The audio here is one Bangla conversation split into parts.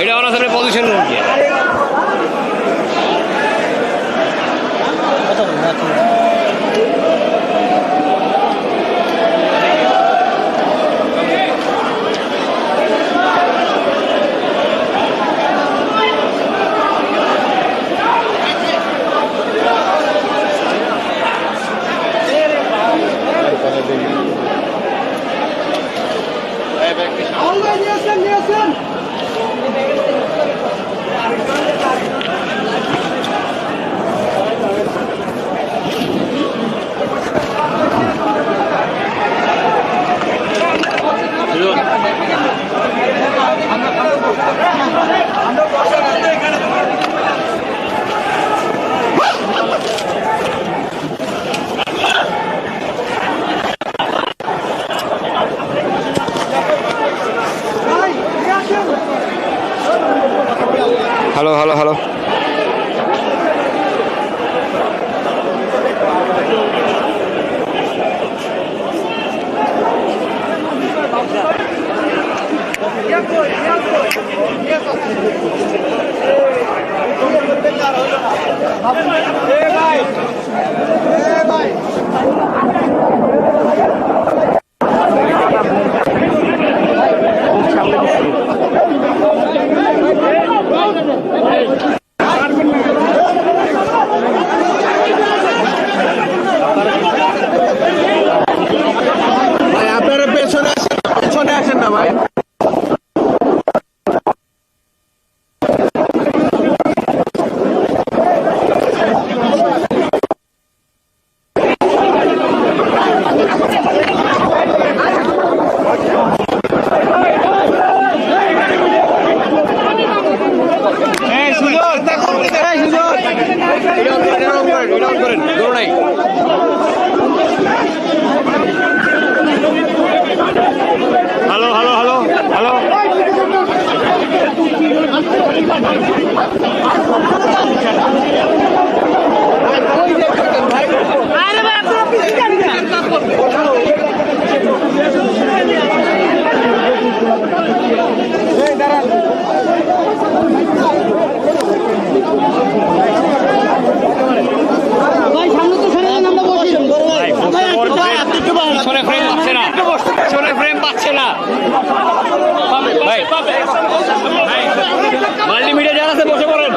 এটা ওনার সামনে পজিশন রয়েছে। হ্যালো হ্যালো হ্যালো মাল্টিমিডিয়া যারা আছে বসে পড়েন।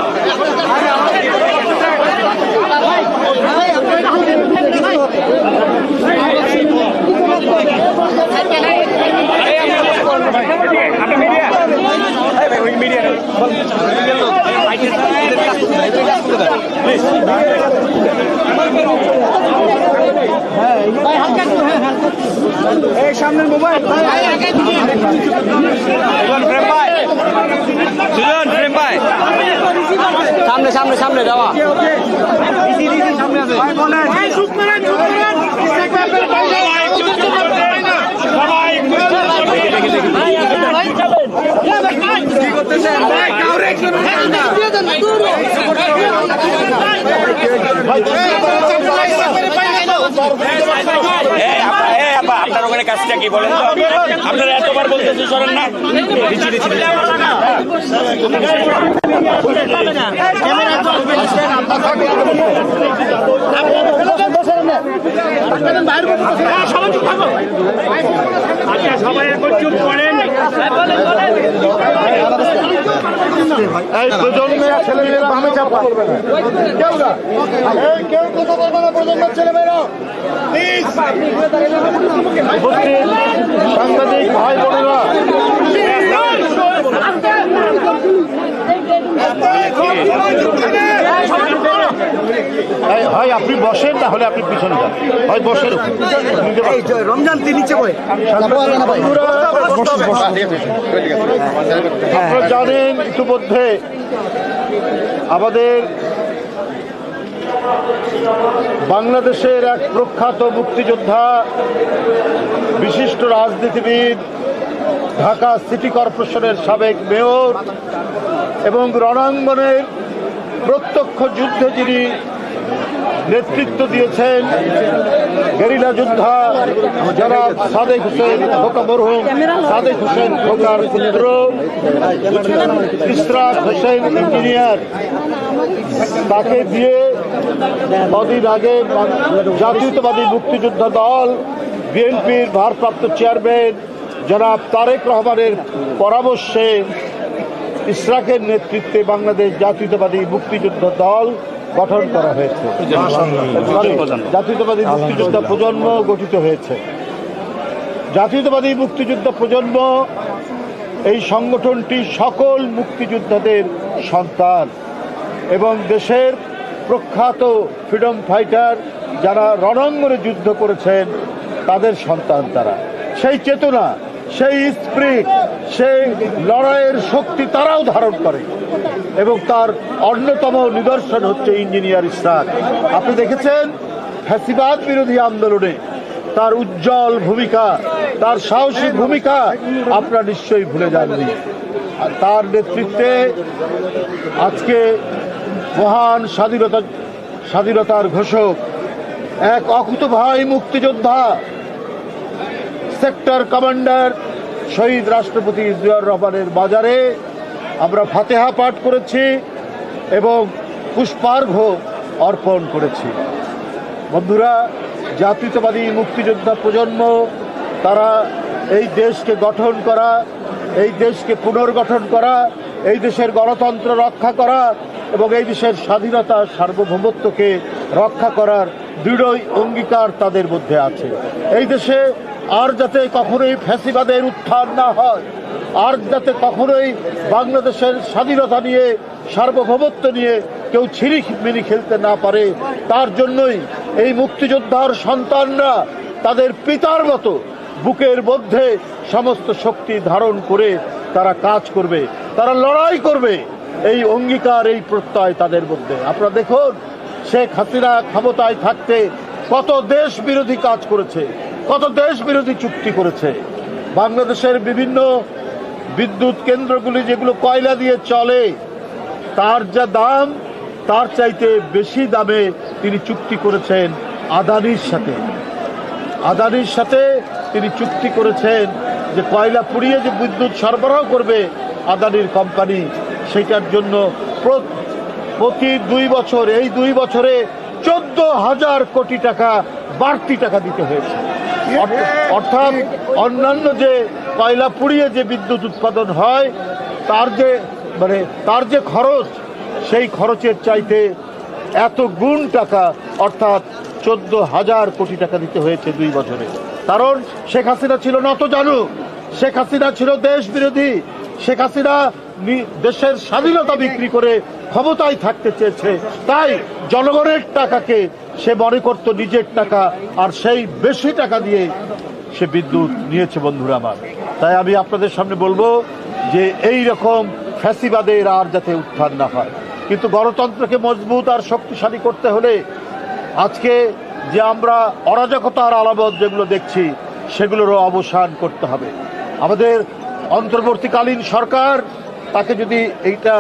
সামনের মোবাইল সামনে সামনে সামনে যাওয়া আপনার ওখানে কাজটা কি বলেন তো? আপনারা এতবার বলতেছেন শোনেন না। সবাই এখন চুপ করেন। এই প্রজন্মের ছেলেমেয়েরা আমি চাপা কেউ কথা বলবে না। প্রজন্মের ছেলেমেয়েরা সাংবাদিক ভাই বোনেরা হয় আপনি বসেন, তাহলে আপনি পিছনে যান, হয় বসেন। রমজান নিচে আপনারা জানেন ইতিমধ্যে আমাদের বাংলাদেশের এক প্রখ্যাত মুক্তিযোদ্ধা, বিশিষ্ট রাজনীতিবিদ, ঢাকা সিটি কর্পোরেশনের সাবেক মেয়র এবং রণাঙ্গনের প্রত্যক্ষ যুদ্ধে যিনি নেতৃত্ব দিয়েছেন গেরিলা যোদ্ধা জনাব সাদেক হোসেন খোকা, মরহুম সাদেক হোসেন খোকার পুত্র ইশরাক হোসেন ইঞ্জিনিয়ার। তাকে দিয়ে কদিন আগে জাতীয়তাবাদী মুক্তিযোদ্ধা দল বিএনপির ভারপ্রাপ্ত চেয়ারম্যান জনাব তারেক রহমানের পরামর্শে ইশরাকের নেতৃত্বে বাংলাদেশ জাতীয়তাবাদী মুক্তিযোদ্ধা দল গঠন করা হয়েছে। জাতীয়তাবাদী মুক্তিযোদ্ধা প্রজন্ম গঠিত হয়েছে। জাতীয়তাবাদী মুক্তিযোদ্ধা প্রজন্ম এই সংগঠনটি সকল মুক্তিযোদ্ধাদের সন্তান এবং দেশের প্রখ্যাত ফ্রিডম ফাইটার যারা রণাঙ্গনে যুদ্ধ করেছেন তাদের সন্তান তারা। সেই চেতনা, সেই স্পিরিট, সেই লড়াইয়ের শক্তি তারাও ধারণ করে এবং তার অন্যতম নিদর্শন হচ্ছে ইঞ্জিনিয়ার ইশরাক। আপনি দেখেছেন ফ্যাসিবাদ বিরোধী আন্দোলনে তার উজ্জ্বল ভূমিকা, তার সাহসী ভূমিকা আপনারা নিশ্চয়ই ভুলে যাননি। তার নেতৃত্বে আজকে মহান স্বাধীনতার ঘোষক, এক অকুতোভয় মুক্তিযোদ্ধা, সেক্টর কমান্ডার শহীদ রাষ্ট্রপতি জিয়াউর রহমানের বাজারে আমরা ফাতেহা পাঠ করেছি এবং পুষ্পার্ঘ্য অর্পণ করেছি। বন্ধুরা, জাতীয়তাবাদী মুক্তিযোদ্ধা প্রজন্ম তারা এই দেশকে গঠন করা, এই দেশকে পুনর্গঠন করা, এই দেশের গণতন্ত্র রক্ষা করা এবং এই দেশের স্বাধীনতা সার্বভৌমত্বকে রক্ষা করার দৃঢ় অঙ্গীকার তাদের মধ্যে আছে। এই দেশে আর যাতে কখনোই ফ্যাসিবাদের উত্থান না হয়, আর যাতে কখনোই বাংলাদেশের স্বাধীনতা নিয়ে, সার্বভৌমত্ব নিয়ে কেউ ছিনিমিনি খেলতে না পারে, তার জন্যই এই মুক্তিযোদ্ধার সন্তানরা তাদের পিতার মতো বুকের মধ্যে সমস্ত শক্তি ধারণ করে তারা কাজ করবে, তারা লড়াই করবে। এই অঙ্গীকার, এই প্রত্যয় তাদের মধ্যে। আপনারা দেখুন, শেখ হাসিনা ক্ষমতায় থাকতে কত দেশ বিরোধী কাজ করেছে, কত দেশ বিরোধী চুক্তি করেছে। বাংলাদেশের বিভিন্ন বিদ্যুৎ কেন্দ্রগুলি যেগুলো কয়লা দিয়ে চলে, তার যা দাম তার চাইতে বেশি দামে তিনি চুক্তি করেছেন আদানির সাথে। আদানির সাথে তিনি চুক্তি করেছেন যে কয়লা পুড়িয়ে যে বিদ্যুৎ সরবরাহ করবে আদানির কোম্পানি, সেটার জন্য প্রতি 2 বছর, এই 2 বছরে 14,000 কোটি টাকা বাড়তি টাকা দিতে হয়েছে। অর্থাৎ অন্যান্য যে কয়লা পুড়িয়ে যে বিদ্যুৎ উৎপাদন হয় তার যে খরচ, সেই খরচের চাইতে এত গুণ টাকা, অর্থাৎ 14,000 কোটি টাকা দিতে হয়েছে 2 বছরে। কারণ শেখ হাসিনা ছিল নতজানু, শেখ হাসিনা ছিল দেশ বিরোধী, শেখ হাসিনা দেশের স্বাধীনতা বিক্রি করে ক্ষমতায় থাকতে চেয়েছে। তাই জনগণের টাকাকে সে মনে করত নিজের টাকা, আর সেই বেশি টাকা দিয়ে সে বিদ্যুৎ নিয়েছে। বন্ধুরা আমার, তাই আমি আপনাদের সামনে বলবো যে এই রকম ফ্যাসিবাদের আর যাতে উত্থান না হয়। কিন্তু গণতন্ত্রকে মজবুত আর শক্তিশালী করতে হলে আজকে যে আমরা অরাজকতার আলামত যেগুলো দেখছি, সেগুলোরও অবসান করতে হবে। আমাদের অন্তর্বর্তীকালীন সরকার তাকে যদি এইটা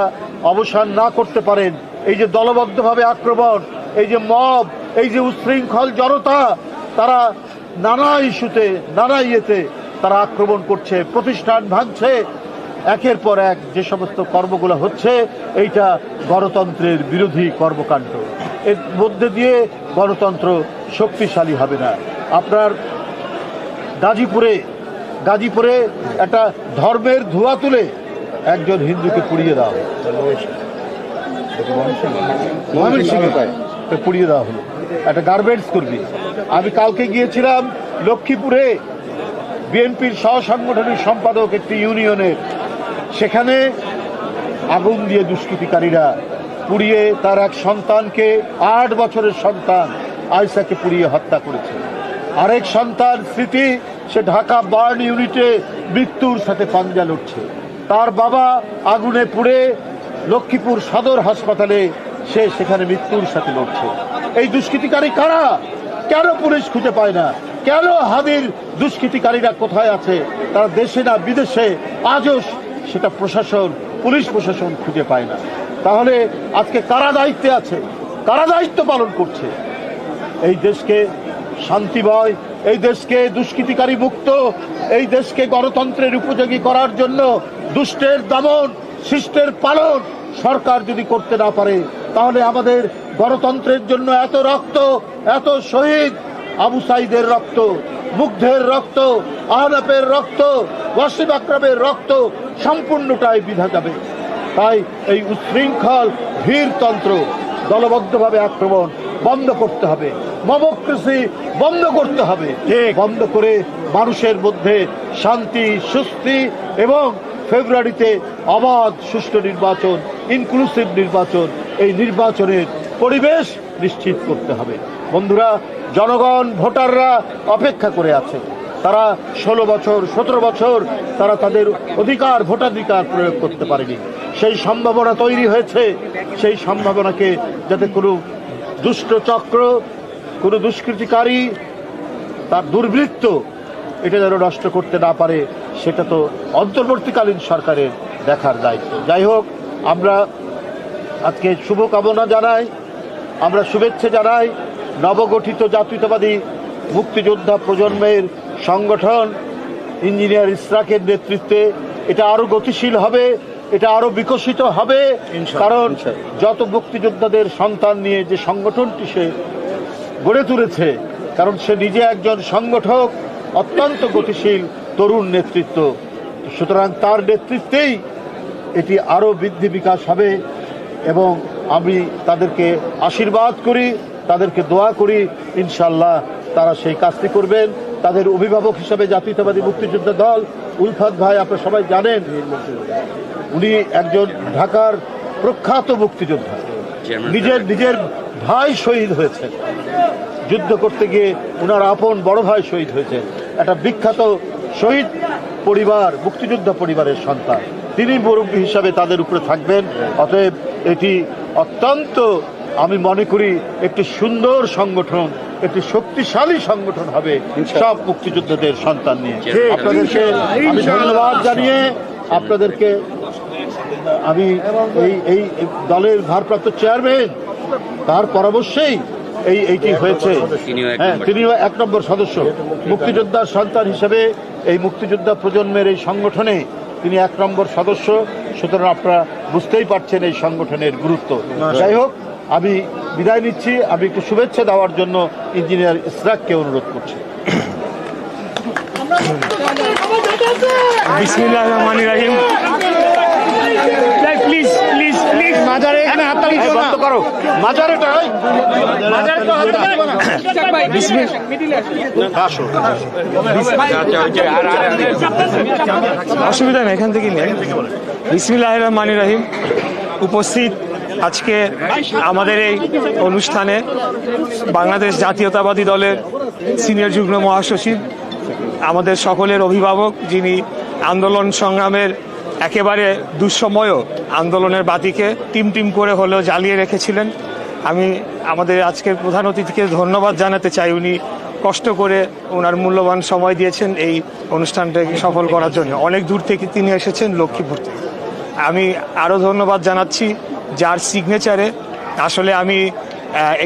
অবসান না করতে পারেন, এই যে দলবদ্ধভাবে আক্রমণ, এই যে মব, এই যে উচ্ছৃঙ্খল জনতা, তারা নানা ইস্যুতে, নানা ইয়েতে তারা আক্রমণ করছে, প্রতিষ্ঠান ভাঙছে, একের পর এক যে সমস্ত কর্মগুলো হচ্ছে, এইটা গণতন্ত্রের বিরোধী কর্মকাণ্ড। এর মধ্যে দিয়ে গণতন্ত্র শক্তিশালী হবে না। আপনার গাজীপুরে একটা ধর্মের ধোঁয়া তুলে একজন হিন্দুকে পুড়িয়ে দেওয়া হলো, পুড়িয়ে দেওয়া হলো একটা গার্মেন্টস কর্মী। আমি কালকে গিয়েছিলাম লক্ষ্মীপুরে, বিএনপির সহসাংগঠনিক সম্পাদক একটি ইউনিয়নের, সেখানে আগুন দিয়ে দুষ্কৃতিকারীরা পুড়িয়ে তার এক সন্তানকে, 8 বছরের সন্তান আয়সাকে পুড়িয়ে হত্যা করেছে। আরেক সন্তান স্মৃতি, সে ঢাকা বার্ন ইউনিটে মৃত্যুর সাথে পাঞ্জা লড়ছে। তার বাবা আগুনে পুড়ে লক্ষ্মীপুর সদর হাসপাতালে, সে সেখানে মৃত্যুর সাথে লড়ছে। এই দুষ্কৃতিকারী কারা? কেন পুলিশ খুঁজে পায় না? কেন হাদির দুষ্কৃতিকারীরা কোথায় আছে? তারা দেশে না বিদেশে, আজও সেটা প্রশাসন, পুলিশ প্রশাসন খুঁজে পায় না। তাহলে আজকে কারা দায়িত্বে আছে, কারা দায়িত্ব পালন করছে? এই দেশকে শান্তিময়, এই দেশকে দুষ্কৃতিকারী মুক্ত, এই দেশকে গণতন্ত্রের উপযোগী করার জন্য দুষ্টের দমন, শিষ্টের পালন সরকার যদি করতে না পারে, তাহলে আমাদের গণতন্ত্রের জন্য এত রক্ত, এত শহীদ, আবু সাইদের রক্ত, মুগ্ধের রক্ত, আহনাফের রক্ত, ওয়াসিম আকরামের রক্ত সম্পূর্ণটাই বিধা যাবে। তাই এই উচ্ছৃঙ্খল ভীরতন্ত্র, দলবদ্ধভাবে আক্রমণ বন্ধ করতে হবে, ডেমোক্রেসি বন্ধ করতে হবে, বন্ধ করে মানুষের মধ্যে শান্তি, সুস্থি এবং ফেব্রুয়ারিতে অবাধ সুষ্ঠু নির্বাচন, ইনক্লুসিভ নির্বাচন, এই নির্বাচনের পরিবেশ নিশ্চিত করতে হবে। বন্ধুরা, জনগণ, ভোটাররা অপেক্ষা করে আছে। তারা 16 বছর 17 বছর তারা তাদের অধিকার, ভোটাধিকার প্রয়োগ করতে পারেনি। সেই সম্ভাবনা তৈরি হয়েছে। সেই সম্ভাবনাকে যাতে কোনো দুষ্ট চক্র, কোনো দুষ্কৃতিকারী, তার দুর্বৃত্ত এটা যেন নষ্ট করতে না পারে, সেটা তো অন্তর্বর্তীকালীন সরকারের দেখার দায়িত্ব। যাই হোক, আমরা আজকে শুভকামনা জানাই, আমরা শুভেচ্ছা জানাই নবগঠিত জাতীয়তাবাদী মুক্তিযোদ্ধা প্রজন্মের সংগঠন ইঞ্জিনিয়ার ইশরাকের নেতৃত্বে। এটা আরো গতিশীল হবে, এটা আরো বিকশিত হবে, কারণ যত মুক্তিযোদ্ধাদের সন্তান নিয়ে যে সংগঠনটি সে গড়ে তুলেছে, কারণ সে নিজে একজন সংগঠক, অত্যন্ত গতিশীল তরুণ নেতৃত্ব, সুতরাং তার নেতৃত্বেই এটি আরো বৃদ্ধি বিকাশ হবে। এবং আমি তাদেরকে আশীর্বাদ করি, তাদেরকে দোয়া করি, ইনশাল্লাহ তারা সেই কাজটি করবেন। তাদের অভিভাবক হিসাবে জাতীয়তাবাদী মুক্তিযোদ্ধা দল, উলফাত ভাই আপনারা সবাই জানেন, উনি একজন ঢাকার প্রখ্যাত মুক্তিযোদ্ধা, নিজের ভাই শহীদ হয়েছে যুদ্ধ করতে গিয়ে, উনার আপন বড় ভাই শহীদ হয়েছে, একটা বিখ্যাত শহীদ পরিবার, মুক্তিযোদ্ধা পরিবারের সন্তান। তিনি মুরব্বী হিসাবে তাদের উপরে থাকবেন। অতএব এটি অত্যন্ত, আমি মনে করি, একটি সুন্দর সংগঠন, একটি শক্তিশালী সংগঠন হবে সব মুক্তিযোদ্ধাদের সন্তান নিয়ে। আপনাদেরকে আমি ধন্যবাদ জানিয়ে আপনাদেরকে আমি এই দলের ভারপ্রাপ্ত চেয়ারম্যান, তার পরামর্শেই এইটি হয়েছে। হ্যাঁ, তিনিও 1 নম্বর সদস্য, মুক্তিযোদ্ধার সন্তান হিসেবে এই মুক্তিযোদ্ধা প্রজন্মের এই সংগঠনে তিনি 1 নম্বর সদস্য। সুতরাং আপনারা বুঝতেই পারছেন এই সংগঠনের গুরুত্ব। যাই হোক, আমি বিদায় নিচ্ছি। আমি একটু শুভেচ্ছা দেওয়ার জন্য ইঞ্জিনিয়ার ইশরাককে অনুরোধ করছি। বিসমিল্লাহির রহমানির রহিম। প্লিজ প্লিজ প্লিজ মাজারে এখানে হাত তালি দিও না, বন্ধ করো মাজারেটা। মাজারে তো হাত তালি দিও না। অসুবিধা নেই, এখান থেকে নিয়ে। বিসমিল্লাহির রহমানির রহিম। উপস্থিত আজকে আমাদের এই অনুষ্ঠানে বাংলাদেশ জাতীয়তাবাদী দলের সিনিয়র যুগ্ম মহাসচিব, আমাদের সকলের অভিভাবক, যিনি আন্দোলন সংগ্রামের একেবারে দুঃসময় আন্দোলনের বাতিকে টিম টিম করে হলেও জ্বালিয়ে রেখেছিলেন। আমি আমাদের আজকের প্রধান অতিথিকে ধন্যবাদ জানাতে চাই। উনি কষ্ট করে ওনার মূল্যবান সময় দিয়েছেন এই অনুষ্ঠানটাকে সফল করার জন্য। অনেক দূর থেকে তিনি এসেছেন, লক্ষ্মীপুর থেকে। আমি আরও ধন্যবাদ জানাচ্ছি যার সিগনেচারে আসলে আমি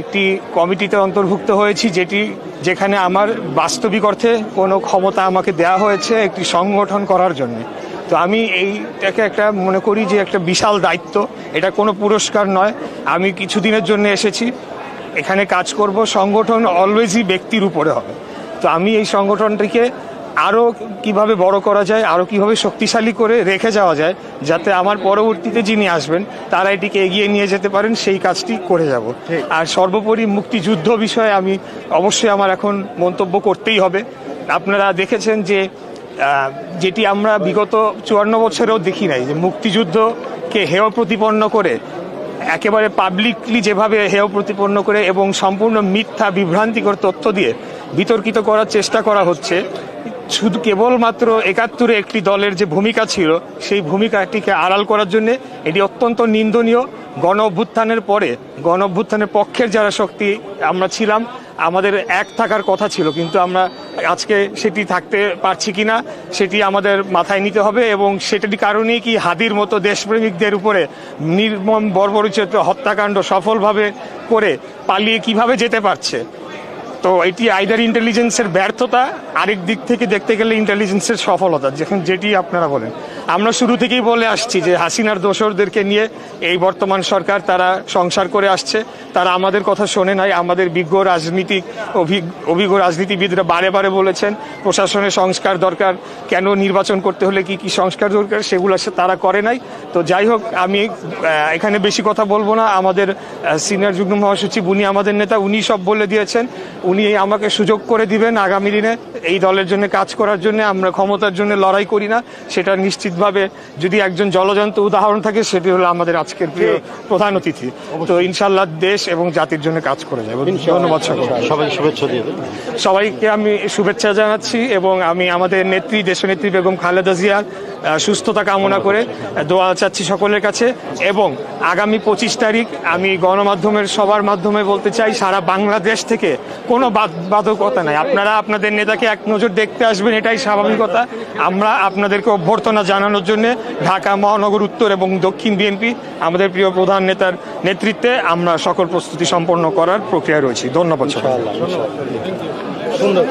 একটি কমিটিতে অন্তর্ভুক্ত হয়েছি, যেখানে আমার বাস্তবিক অর্থে কোনো ক্ষমতা আমাকে দেওয়া হয়েছে একটি সংগঠন করার জন্য। তো আমি এইটাকে একটা মনে করি যে একটা বিশাল দায়িত্ব। এটা কোনো পুরস্কার নয়। আমি কিছুদিনের জন্য এসেছি, এখানে কাজ করব। সংগঠন অলওয়েজই ব্যক্তির উপরে হবে। তো আমি এই সংগঠনটিকে আরও কিভাবে বড় করা যায়, আরও কিভাবে শক্তিশালী করে রেখে যাওয়া যায়, যাতে আমার পরবর্তীতে যিনি আসবেন তারা এটিকে এগিয়ে নিয়ে যেতে পারেন, সেই কাজটি করে যাব। আর সর্বোপরি মুক্তিযুদ্ধ বিষয়ে আমি অবশ্যই আমার এখন মন্তব্য করতেই হবে। আপনারা দেখেছেন যে যেটি আমরা বিগত 54 বছরেও দেখি নাই, যে মুক্তিযুদ্ধকে হেয় প্রতিপন্ন করে, একেবারে পাবলিকলি যেভাবে হেয় প্রতিপন্ন করে এবং সম্পূর্ণ মিথ্যা বিভ্রান্তিকর তথ্য দিয়ে বিতর্কিত করার চেষ্টা করা হচ্ছে, শুধু কেবলমাত্র 71-এ একটি দলের যে ভূমিকা ছিল সেই ভূমিকাটিকে আড়াল করার জন্য এটি অত্যন্ত নিন্দনীয়। গণ অভ্যুত্থানের পরে গণ অভ্যুত্থানের পক্ষের যারা শক্তি আমরা ছিলাম, আমাদের এক থাকার কথা ছিল, কিন্তু আমরা আজকে সেটি থাকতে পারছি কিনা সেটি আমাদের মাথায় নিতে হবে। এবং সেটার কারণেই কি হাদির মতো দেশপ্রেমিকদের উপরে নির্মম বর্বরোচিত হত্যাকাণ্ড সফলভাবে করে পালিয়ে কিভাবে যেতে পারছে, তো এটি আইদার ইন্টেলিজেন্সের ব্যর্থতা, আরেক দিক থেকে দেখতে গেলে ইন্টেলিজেন্সের সফলতা, যেটি আপনারা বলেন। আমরা শুরু থেকেই বলে আসছি যে হাসিনার দোসরদেরকে নিয়ে এই বর্তমান সরকার তারা সংসার করে আসছে, তারা আমাদের কথা শোনে নাই। আমাদের অভিজ্ঞ রাজনীতিবিদরা বারে বারে বলেছেন প্রশাসনের সংস্কার দরকার, কেন নির্বাচন করতে হলে কি কি সংস্কার দরকার, সেগুলো তারা করে নাই। তো যাই হোক, আমি এখানে বেশি কথা বলবো না। আমাদের সিনিয়র যুগ্ম মহাসচিব, উনি আমাদের নেতা, উনি সব বলে দিয়েছেন। উনি আমাকে সুযোগ করে দিবেন আগামী দিনে এই দলের জন্য কাজ করার জন্য। আমরা ক্ষমতার জন্য লড়াই করি না, সেটা নিশ্চিতভাবে যদি একজন জলজন্ত উদাহরণ থাকে সেটি হলো আমাদের আজকের প্রিয় প্রধান অতিথি। তো ইনশাল্লাহ দেশ এবং জাতির জন্য কাজ করে যাবো। ধন্যবাদ সবাই শুভেচ্ছা দিয়ে দেন। সবাইকে আমি শুভেচ্ছা জানাচ্ছি এবং আমি আমাদের নেত্রী, দেশনেত্রী বেগম খালেদা জিয়ার সুস্থতা কামনা করে দোয়া চাচ্ছি সকলের কাছে। এবং আগামী 25 তারিখ আমি গণমাধ্যমের সবার মাধ্যমে বলতে চাই, সারা বাংলাদেশ থেকে কোনো বাধকতা নাই, আপনারা আপনাদের নেতাকে এক নজর দেখতে আসবেন, এটাই স্বাভাবিকতা। আমরা আপনাদেরকে অভ্যর্থনা জানানোর জন্য ঢাকা মহানগর উত্তর এবং দক্ষিণ বিএনপি আমাদের প্রিয় প্রধান নেতার নেতৃত্বে আমরা সকল প্রস্তুতি সম্পন্ন করার প্রক্রিয়া রয়েছি। ধন্যবাদ। সুন্দর।